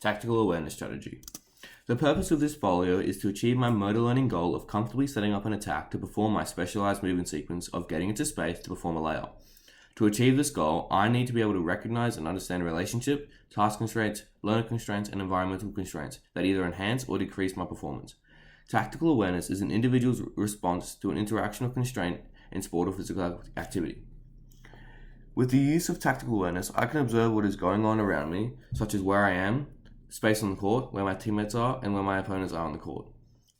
Tactical awareness strategy. The purpose of this folio is to achieve my motor learning goal of comfortably setting up an attack to perform my specialized movement sequence of getting into space to perform a layup. To achieve this goal, I need to be able to recognize and understand a relationship, task constraints, learner constraints, and environmental constraints that either enhance or decrease my performance. Tactical awareness is an individual's response to an interaction or constraint in sport or physical activity. With the use of tactical awareness, I can observe what is going on around me, such as where I am, space on the court, where my teammates are, and where my opponents are on the court.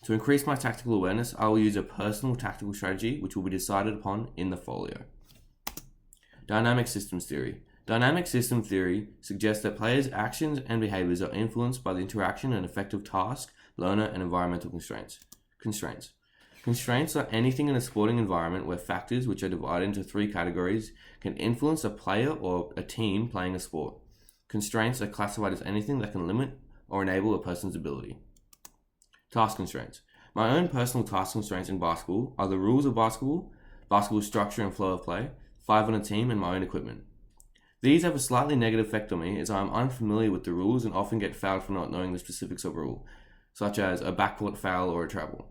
To increase my tactical awareness, I will use a personal tactical strategy which will be decided upon in the folio. Dynamic systems theory. Dynamic system theory suggests that players' actions and behaviors are influenced by the interaction and effect of task, learner, and environmental constraints. Constraints are anything in a sporting environment where factors, which are divided into three categories, can influence a player or a team playing a sport. Constraints are classified as anything that can limit or enable a person's ability. Task constraints. My own personal task constraints in basketball are the rules of basketball structure and flow of play, 5 on a team, and my own equipment. These have a slightly negative effect on me as I am unfamiliar with the rules and often get fouled for not knowing the specifics of a rule, such as a backcourt foul or a travel.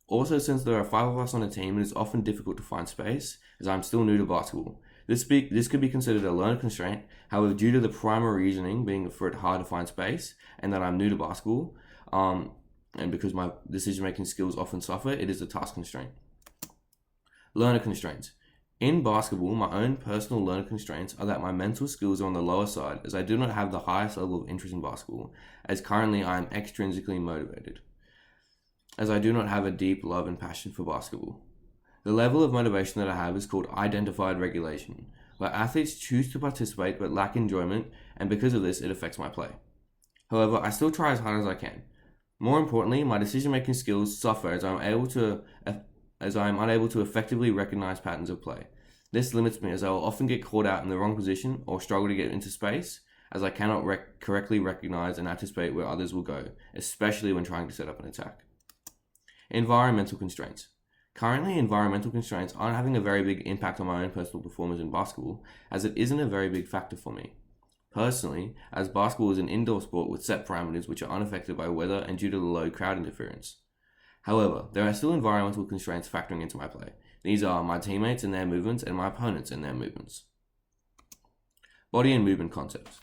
Also, since there are 5 of us on a team, it is often difficult to find space as I am still new to basketball. This could be considered a learner constraint, however, due to the primary reasoning being for it hard to find space and that I'm new to basketball, and because my decision-making skills often suffer, it is a task constraint. Learner constraints. In basketball, my own personal learner constraints are that my mental skills are on the lower side as I do not have the highest level of interest in basketball, as currently I am extrinsically motivated, as I do not have a deep love and passion for basketball. The level of motivation that I have is called identified regulation, where athletes choose to participate but lack enjoyment, and because of this, it affects my play. However, I still try as hard as I can. More importantly, my decision-making skills suffer as I am unable to effectively recognize patterns of play. This limits me as I will often get caught out in the wrong position or struggle to get into space as I cannot correctly recognize and anticipate where others will go, especially when trying to set up an attack. Environmental constraints. Currently, environmental constraints aren't having a very big impact on my own personal performance in basketball as it isn't a very big factor for me. Personally, as basketball is an indoor sport with set parameters which are unaffected by weather and due to the low crowd interference. However, there are still environmental constraints factoring into my play. These are my teammates and their movements and my opponents and their movements. Body and movement concepts.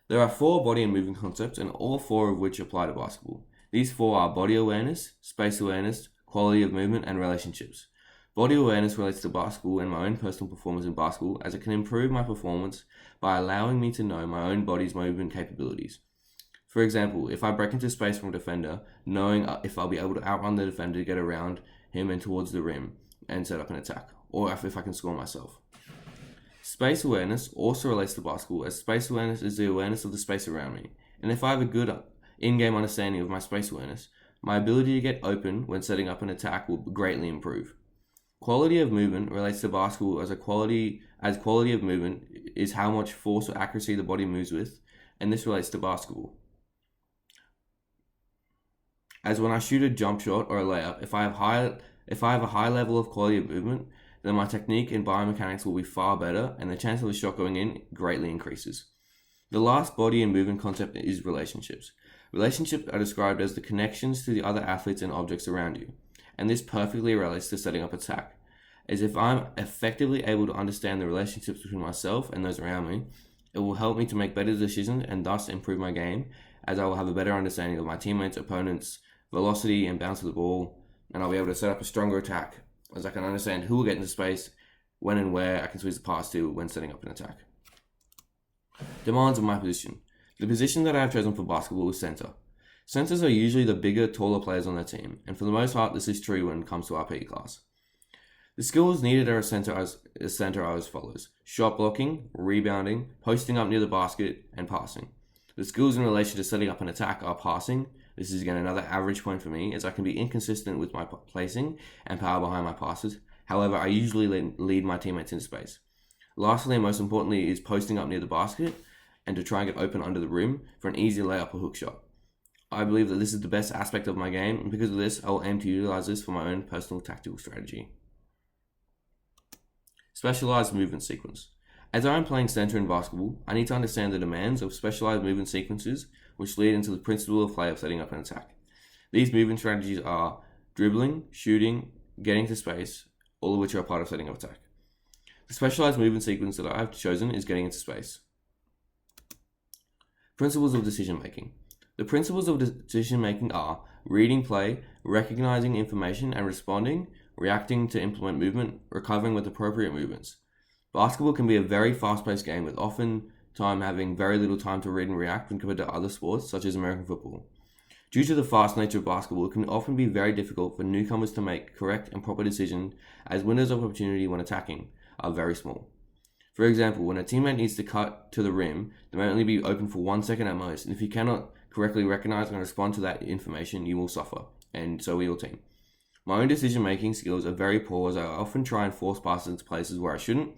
There are 4 body and movement concepts and all 4 of which apply to basketball. These 4 are body awareness, space awareness, quality of movement, and relationships. Body awareness relates to basketball and my own personal performance in basketball as it can improve my performance by allowing me to know my own body's movement capabilities. For example, if I break into space from a defender, knowing if I'll be able to outrun the defender to get around him and towards the rim and set up an attack, or if I can score myself. Space awareness also relates to basketball as space awareness is the awareness of the space around me. And if I have a good in-game understanding of my space awareness, my ability to get open when setting up an attack will greatly improve. Quality of movement relates to basketball as quality of movement is how much force or accuracy the body moves with, and this relates to basketball. As when I shoot a jump shot or a layup, if I have a high level of quality of movement, then my technique and biomechanics will be far better, and the chance of a shot going in greatly increases. The last body and movement concept is relationships. Relationships are described as the connections to the other athletes and objects around you, and this perfectly relates to setting up an attack, as if I'm effectively able to understand the relationships between myself and those around me, it will help me to make better decisions and thus improve my game, as I will have a better understanding of my teammates, opponents, velocity and bounce of the ball, and I'll be able to set up a stronger attack, as I can understand who will get into space, when and where I can switch the pass to when setting up an attack. Demands of my position. The position that I have chosen for basketball is center. Centers are usually the bigger, taller players on their team, and for the most part this is true when it comes to our PE class. The skills needed at a center are as follows: shot blocking, rebounding, posting up near the basket, and passing. The skills in relation to setting up an attack are passing. This is again another average point for me, as I can be inconsistent with my placing and power behind my passes. However, I usually lead my teammates into space. Lastly, and most importantly, is posting up near the basket and to try and get open under the rim for an easy layup or hook shot. I believe that this is the best aspect of my game, and because of this, I will aim to utilize this for my own personal tactical strategy. Specialized movement sequence. As I am playing center in basketball, I need to understand the demands of specialized movement sequences which lead into the principle of play of setting up an attack. These movement strategies are dribbling, shooting, getting to space, all of which are a part of setting up attack. The specialized movement sequence that I have chosen is getting into space. Principles of decision making. The principles of decision making are reading play, recognizing information and responding, reacting to implement movement, recovering with appropriate movements. Basketball can be a very fast-paced game with often time having very little time to read and react when compared to other sports such as American football. Due to the fast nature of basketball, it can often be very difficult for newcomers to make correct and proper decisions as windows of opportunity when attacking are very small. For example, when a teammate needs to cut to the rim, they may only be open for 1 second at most, and if you cannot correctly recognize and respond to that information, you will suffer, and so will your team. My own decision-making skills are very poor as I often try and force passes into places where I shouldn't,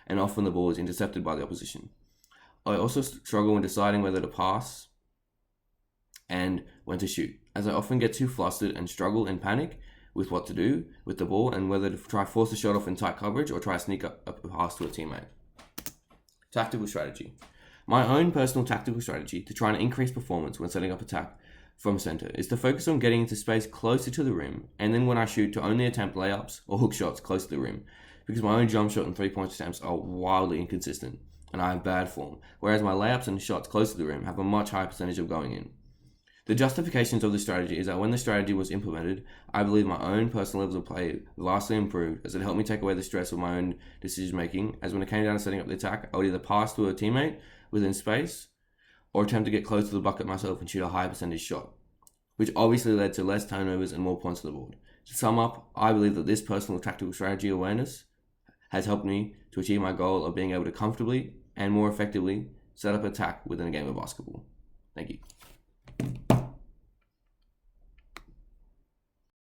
and often the ball is intercepted by the opposition. I also struggle when deciding whether to pass and when to shoot, as I often get too flustered and struggle and panic with what to do with the ball and whether to try force the shot off in tight coverage or try to sneak up a pass to a teammate. Tactical strategy. My own personal tactical strategy to try and increase performance when setting up attack from center is to focus on getting into space closer to the rim, and then when I shoot to only attempt layups or hook shots close to the rim, because my own jump shot and three-point attempts are wildly inconsistent and I have bad form, whereas my layups and shots close to the rim have a much higher percentage of going in. The justifications of this strategy is that when the strategy was implemented, I believe my own personal levels of play vastly improved as it helped me take away the stress of my own decision making, as when it came down to setting up the attack, I would either pass to a teammate within space or attempt to get close to the bucket myself and shoot a high percentage shot, which obviously led to less turnovers and more points to the board. To sum up, I believe that this personal tactical strategy awareness has helped me to achieve my goal of being able to comfortably and more effectively set up attack within a game of basketball. Thank you.